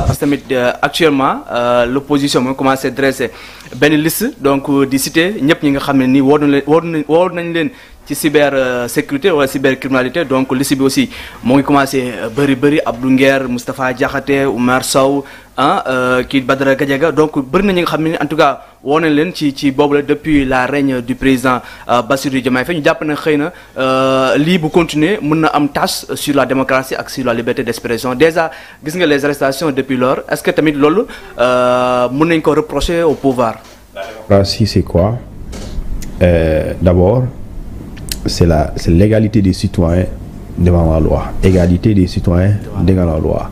parce que tamit actuellement l'opposition moo commencé dresser benn liste donc di citer ñëpp ñi nga xam ne nii woo nañ leen ci cybersécurité wala cybercriminalité donc liste bi aussi moo ngi commencé bëri Abdou Nguer Moustapha Diakhaté Oumar Sow kii Badara Gadiaga donc bëri na ñi nga xam ne en tout cas woo nañ leen ci boobu la depuis la règne du président Bassirou Diomaye Faye ñu jàpp na xëy na lii bu continuer mën na am tâche sur la démocratie ak sur la liberté d'expression déjà gis nga les arrestations depuis lors est-ce que tamit loolu mën nañ ko reprocher au pouvoir. La démocratie c'est quoi? D'abord c'est l'égalité des citoyens devant la loi. Égalité des citoyens devant la loi.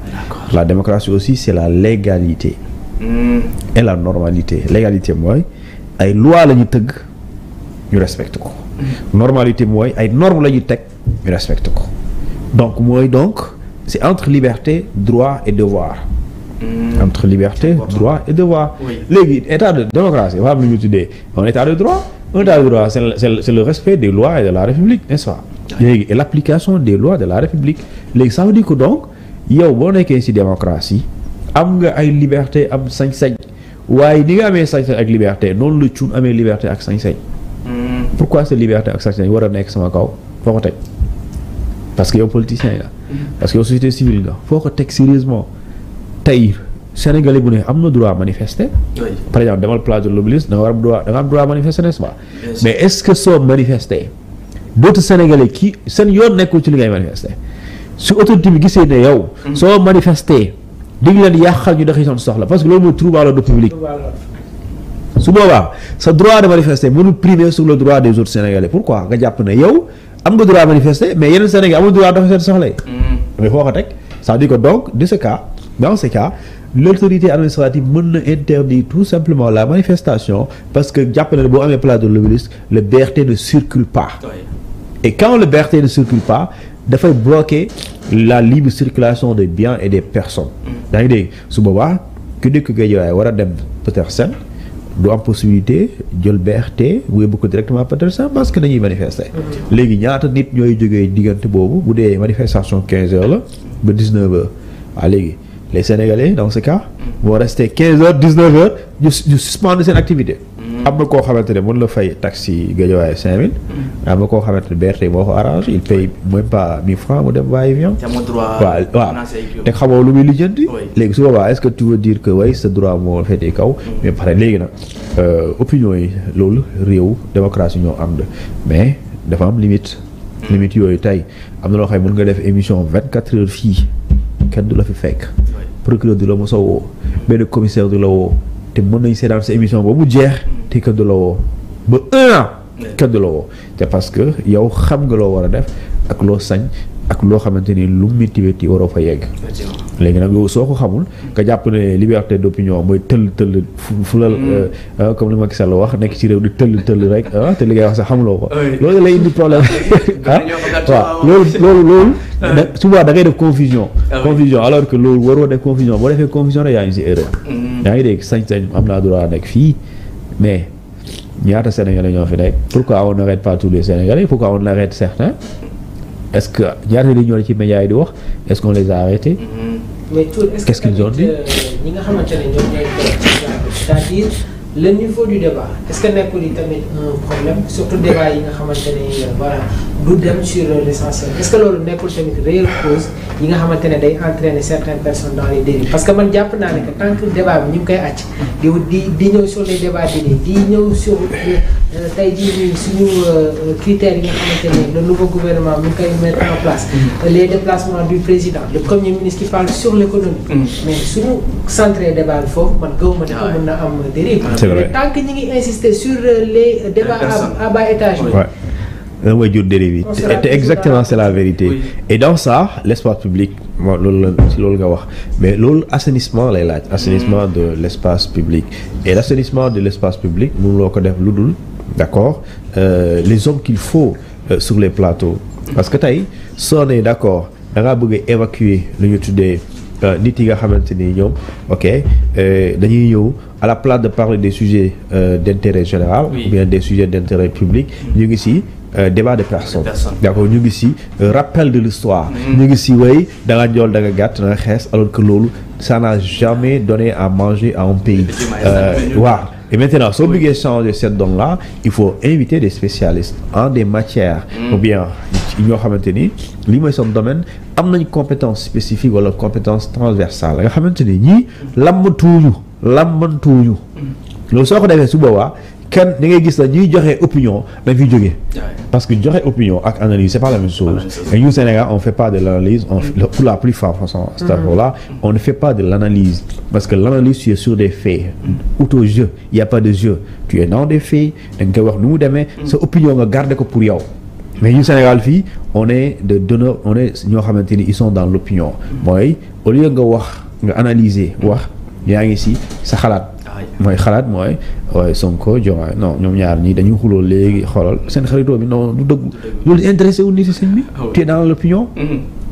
La démocratie aussi c'est la légalité et la normalité. Légalité mooy ay loi la ñu tëgg ñu respecte ko. Normalité mooy ay normes la ñu teg ñu respecte ko. donc c'est entre liberté droit et devoir. Entre liberté droit et devoir. léegi état de démocratie waa am lu ñu tuddee un état de droit. Un état de droit c'est le respect des lois et de la République, n'est-ce pas? léegi et l'application des lois de la République. léegi ça veut dire que donc yow boo nekkee ci démocratie am nga ay liberté am sañ-sañ waaye ni nga amee sañ-sañ ak liberté noonu la cuun amee liberté ak sañ-sañ. pourquoi cette liberté ak sañ-sañ war a nekk sama kaw foo ko teg? parce que yow politicien nga. parce que yow société civile nga foo ko teg sérieusement tey Sénégalais bu ne am na droit manifester. par exemple demal place de l'Obélisque da nga am droit manifester n'est-ce pas? mais est-ce que soo manifester d'autres Sénégalais qui seen yoon nekkul ci li ngay manifester su autorité bi gisee ne yow. soo manifester di nga leen yàqal ñu doxi seen soxla parce que loolu mooy trouble à l'ordre public. su boobaa sa droit de manifester mënul primer sur le droit des autres Sénégalais pourquoi nga jàpp ne yow am nga droit manifester mais yeneen Sénégalais amul droit doxi seen soxla yi. mais foo ko teg ça veut dire que donc dans ce cas. L'autorité administrative mën na interdire tout simplement la manifestation parce que jàpp na ne boo amee place de l'Obélisque le BRT ne circule pas. et quand le BRT ne circule pas dafay bloquer la libre circulation des biens et des personnes. yaa ngi dégg su boobaa ku dëkk Guédiawaye war a dem Petersen du am possibilité jël BRT bu yóbbu ko directement Petersen parce que dañuy manifester. léegi ñaata nit ñooy jógee diggante boobu bu dee manifestation 15 heures la ba 19 heures waaw léegi. Les Sénégalais dans ce cas vont rester 15 heures 19 heures ñu suspendre seen activité. am na koo xamante ne mën la fay taxi Guédiawaye 5000. am na koo xamante ne BRT moo ko arrange il paye même pas 1000 francs mu dem va-et-vient. waaw te xamoo lu muy lijjanti. léegi su boobaa est-ce que tu veux dire que way sa droit moo féetee kaw. mais pare léegi nag opinion yi loolu réew démocratie ñoo ànd mais dafa am limite. limite yooyu tey am na loo xam ne mën nga def émission 24 heures fii kenn du la fi fekk. procureur du la mos a woo benn commissaire du la woo te mën nañ seetaan sa émission ba mu jeex te kenn du la woo ba 1 an kenn du la woo te parce que yow xam nga loo war a def ak loo sañ ak loo xamante ni lu métti waroo fa yegg. léegi nag yow soo ko xamul nga jàpp ne liberté d'opinion mooy tëll fulal comme li Macky Sall wax nekk ci réew di tëll rek te li ngay wax sax xamuloo ko. loolu lay indi problème waaw loolu. souvent da ngay def confusion. alors que loolu waroo def confusion boo defee confusion rek yaa ngi ci erreur. yaa ngi dégg sañ-sañ am naa droit nekk fii mais ñaata Sénégalais ñoo fi nekk pourquoi on n'arrête pas tous les Sénégalais pourquoi on arrête certains. est-ce que ñaata li ñoo ci médias yi di wax est-ce qu'on les a arrêtés. mais tout qu'est-ce qu'ils ont dit. ñi nga xamante ne ñoom ñooy c'est-à-dire le niveau du débat est-ce que nekkul tamit un problème surtout débat yi nga xamante ne voilà du dem sur l'essentiel est-ce que loolu nekkul tamit réelle cause yi nga xamante ne day entraîner certaines personnes dans les dérives parce que man jàpp naa ne que tant que débat bi ñu ngi koy àcc di ñëw sur les débats di ñëw sur tey jii nii suñu critères yi nga xamante ne le nouveau gouvernement mu ngi koy mettre en place les déplacements du président le premier ministre qui parle sur l'économie mais suñu centré débat bi foofu man gaw ma ne ko mën na am dérive mais tant que ñi ngi insister sur les débats à bas étage mooy jur dérive yi te exactement c'est la vérité et dans ça l'espace public moo loolu la si loolu nga wax mais loolu assainissement lay laaj assainissement de l'espace public et l'assainissement de l'espace public mënuloo ko def lu dul d'accord les hommes qu'il faut sur les plateaux parce que tey soo nee d'accord da ngaa bëgg a évacuer lu ñu tuddee nit yi nga xamante ni ñoom ok dañuy ñëw à la place de parler des sujets d'intérêt général ou bien des sujets d'intérêt public ñu ngi ci débat de personnes d'accord ñu ngi ci rappel de l'histoire ñu ngi ci way da nga njool da nga gàtt da nga xees alors que loolu ça n'a jamais donné à manger à un pays waaw et maintenant soo bëggee changer cette donne-là il faut inviter des spécialistes en des matières ou bien ñoo xamante ni lii mooy son domaine am nañ compétence spécifique wala compétence transversale nga xamante ni ñii lammantuuñu loolu soo ko defee su boobaa kenn da ngay gis la ñuy joxe opinion dañ fi jógee parce que joxe opinion ak analyse c'est pas la même chose et ñu Sénégal on fait pas de l'analyse pour la plupart façon là on ne fait pas de l'analyse parce que l'analyse tu es sur des faits out au jeu il y a pas de jeu tu es dans des faits da nga koy wax nu mu demee sa opinion nga garder ko pour yow mais ñu Sénégal fii on est de donneur on est ñoo xamante ni ils sont dans l'opinion mooy au lieu nga wax nga analyser wax yaa ngi ci sa xalaat mooy xalaat mooy waaye Sonko Diomaye non ñoom ñaar ñii dañuy xuloo léegi xoolal seen xaritoo bi non du dëgg loolu intéressé wu ni ci sëñ bi tu es dans l'opinion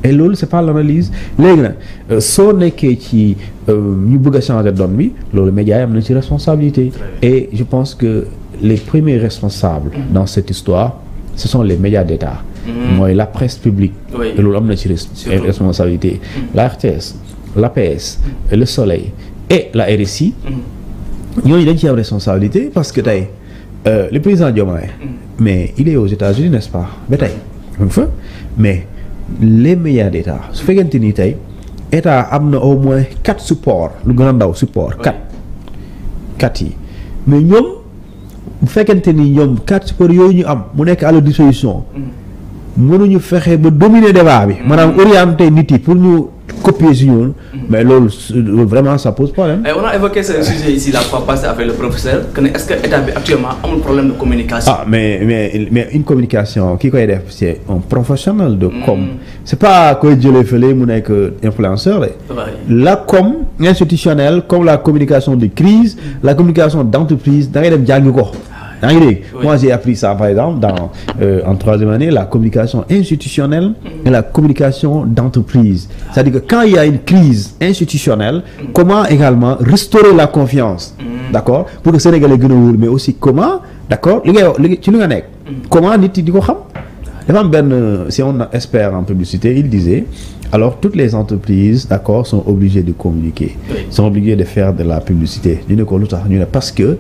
et loolu c'est pas l'analyse léegi nag soo nekkee ci ñu bëgg a changer donne bi loolu médias yi am na ci responsabilité et je pense que les premiers responsables dans cette histoire ce sont les médias d'État mooy la presse publique et loolu am na ci responsabilité la RTS l'APS Le Soleil et la RSI ñooñu dañ ci am responsabilité parce que tey le président Diomaye mais il est aux États-Unis n'est-ce pas ba tey mu fa mais les médias d'État su fekkente ni tey État am na au moins 4 supports lu gën a ndaw support 4 yi mais ñoom bu fekkente ni ñoom 4 supports yooyu ñu am mu nekk à leur disposition mënuñu fexe ba dominer débat bi maanaam orienter nit yi pour ñu copier si ñoom mais loolu vraiment ça pose problème. Et on a évoqué ce sujet ici la fois passée avec le professeur que est-ce que état bi actuellement amul problème de communication. mais une communication ki koy def c'est un professionnel de com. c'est pas koy jëlee fële mu nekk influenceur la com institutionnelle comme la communication de crise la communication d'entreprise da ngay dem jàngi ko. yaa ngi dégg moi j'ai appris ça par exemple en troisième année la communication institutionnelle et la communication d'entreprise c'est-à-dire que quand il y a une crise institutionnelle comment également restaurer la confiance d'accord pour que Sénégalais gën a wóor mais aussi comment d'accord li ngay wax ci li nga nekk comment nit yi di ko xam dafa am benn si on expert en publicité il disait alors toutes les entreprises d'accord sont obligées de communiquer sont obligées de faire de la publicité ñu ne ko lu tax ñu ne parce que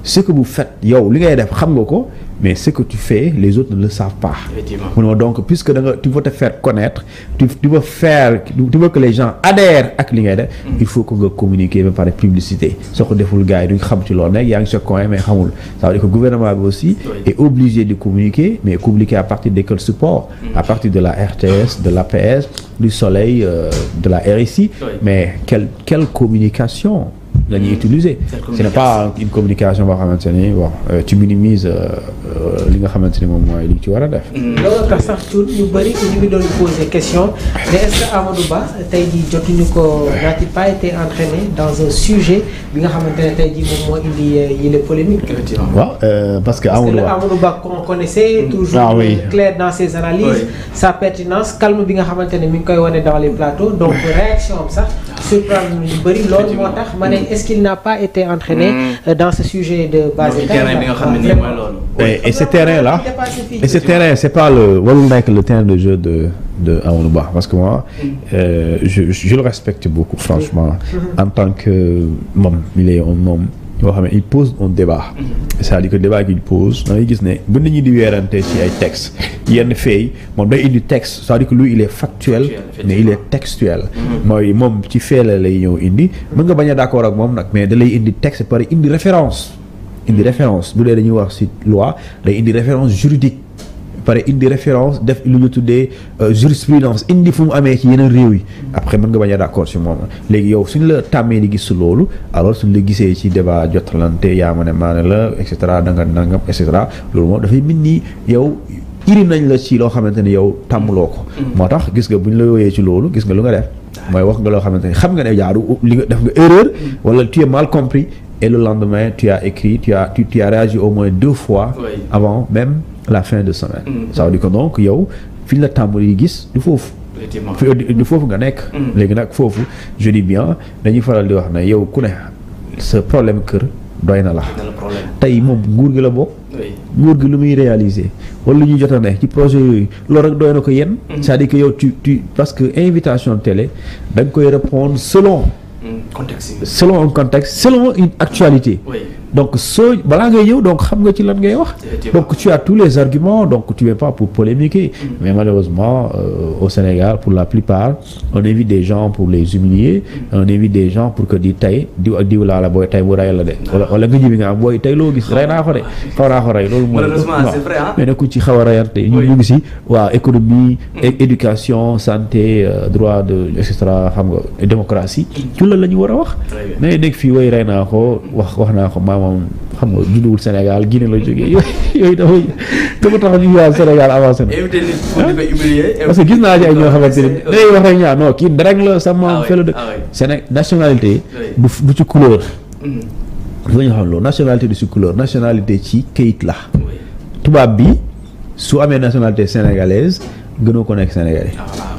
ce que vous faites yow li ngay def xam nga ko mais ce que tu fais les autres ne le savent pas. Effectivement. Donc puisque tu veux te faire connaître tu veux que les gens adhèrent ak li ngay def il faut que nga communiquer ba pare publicité soo ko deful gars yi duñ xam ci loolu nekk yaa ngi sa coin mais xamul ça veut dire que le gouvernement bi aussi est obligé de communiquer mais communiquer à partir de quel support à partir de la RTS de l'APS du Soleil de la RSI mais quelle communication la ñuy utiliser ce n'est pas une communication boo xamante ni bon tu minimises li nga xamante ni moom mooy li nga ci war a def. loolu tax sax tuut ñu bëri ñu ngi doon poser question mais est-ce que Amadou Ba tey jii jotuñu ko n'a-t-il pas été entraîné dans un sujet bi nga xamante ne tey jii moom moo indi yile polémique. waaw parce que Amadou Ba qu'on connaissait toujours clair dans ses analyses sa pertinence calme bi nga xamante ne mi ngi koy wane dans les plateaux donc réaction am sax surprendre ñu bëri loolu moo tax ma ne est-ce qu'il n'a pas été entraîné dans ce sujet de bas état et ce terrain là et ce terrain c'est pas warul nekk le terrain de jeu de Amadou Ba parce que moi je le respecte beaucoup franchement en tant que moom il est un homme yoo xam ne il pose un débat c'est-à-dire que débat qu'il pose da ngay gis ne bu nit ñi di weerante ci ay textes yenn faits moom day indi texte c'est-à-dire que lui il est factuel mais il est textuel mooy moom ci fait la lay ñëw indi mën nga bañ a d'accord ak moom nag mais da lay indi texte pare indi référence bu dee dañuy wax ci loi day indi référence juridique pare indi référence def lu ñu tuddee jurisprudence indi fu mu amee ci yeneen réew yi après mën nga bañ a d'accord ci moom léegi yow suñ la tàmmee di gis loolu alors suñ la gisee ci débat jotalante yaa ma ne maane la et cetera danga nangam et cetera loolu moom dafay mel ni yow iri nañ la ci loo xamante ni yow tàmmuloo ko moo tax gis nga bu ñu la wooyee ci loolu gis nga lu nga def mooy wax nga loo xamante ni xam nga ne jaaru li nga def nga erreur wala tu es mal compris et le lendemain tu as écrit tu as réagi au moins 2 fois avant même la fin de semaine ça veut dire que donc yow fi ñu la tàmbali gis du foofu du foofu nga nekk. léegi nag foofu je dis bien dañuy faral di wax ne yow ku ne sa problème kër doy na la. tey moom nguur gi la bokk. nguur gi lu muy réaliser wala lu ñuy jot a ne ci projet yooyu loolu rek doy na ko yenn. c'est-à-dire que yow tu parce que invitation télé da nga koy répondre selon un contexte selon une actualité. donc soo balaa ngay ñëw donc xam nga ci lan ngay wax. donc tu as tous les arguments donc tu es pas pour polémiquer. mais malheureusement au Sénégal pour la plupart on évite des gens pour les humilier. on évite des gens pour que di tey diw ak diw laa la booy tey bu rey la de. wala nga ñibbi nga am booy tey loo gis rey naa ko de xaw naa ko rey loolu. malheureusement c'est vrai ah. mais nag ku ci xaw a reyante ñu ngi si waaw économie. éducation santé droit de et cetera xam nga démocratie. ci loolu la ñu war a wax. mais nekk fii way rey naa ko wax naa ko maam xam nga judduwul Sénégal Guinée la jógee yooyu dafay tax ñu waa Sénégal avancé na. parce que gis naa ci ay ñoo xamante ne day wax rek ñaar non kii direct la sama felo de nationalité du ci couleur. dafa ñu xam loolu nationalité du ci couleur nationalité ci kayit la. tubaab bi su amee nationalité sénégalaise gënoo ko nekk sénégalais.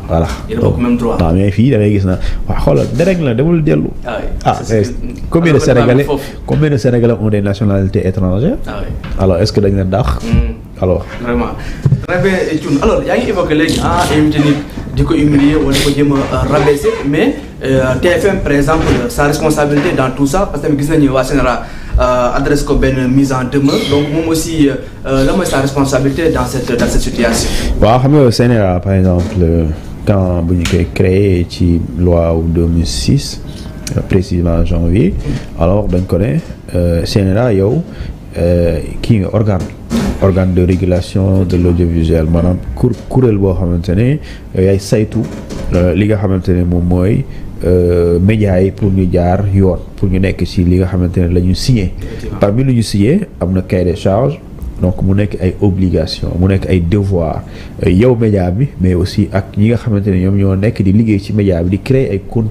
voilà donc waaw mais fii da ngay gis na waaw xoolal direct la demul dellu. combien de Sénégalais ont des nationalités étrangères. alors est-ce que dañ leen dàq. alors vraiment très bien Thioune alors yaa ngi évoqué léegi invité nit di ko humilier wala di ko jéem a rabaisser mais TFM par exemple sa responsabilité dans tout ça parce que tamit gis nañu waa Sénégal adresse ko benn mise en demeure donc moom aussi lan mooy sa responsabilité dans cette situation. waaw xam nga Sénégal par exemple quand bu ñu koy créé ci loi wu 2006 précisément janvier alors dañ ko ne Sénégal yow kii nga organe de régulation de l'audiovisuel maanaam kuréel boo xamante ne yaay saytu li nga xamante ne moom mooy médias yi pour ñu jaar yoon pour ñu nekk ci li nga xamante ne la ñu signé parmi lu ñu signé am na cahier de charge donc mu nekk ay obligation mu nekk ay devoir yow média bi mais aussi ak ñi nga xamante ne ñoom ñoo nekk di liggéey ci média bi di créer ay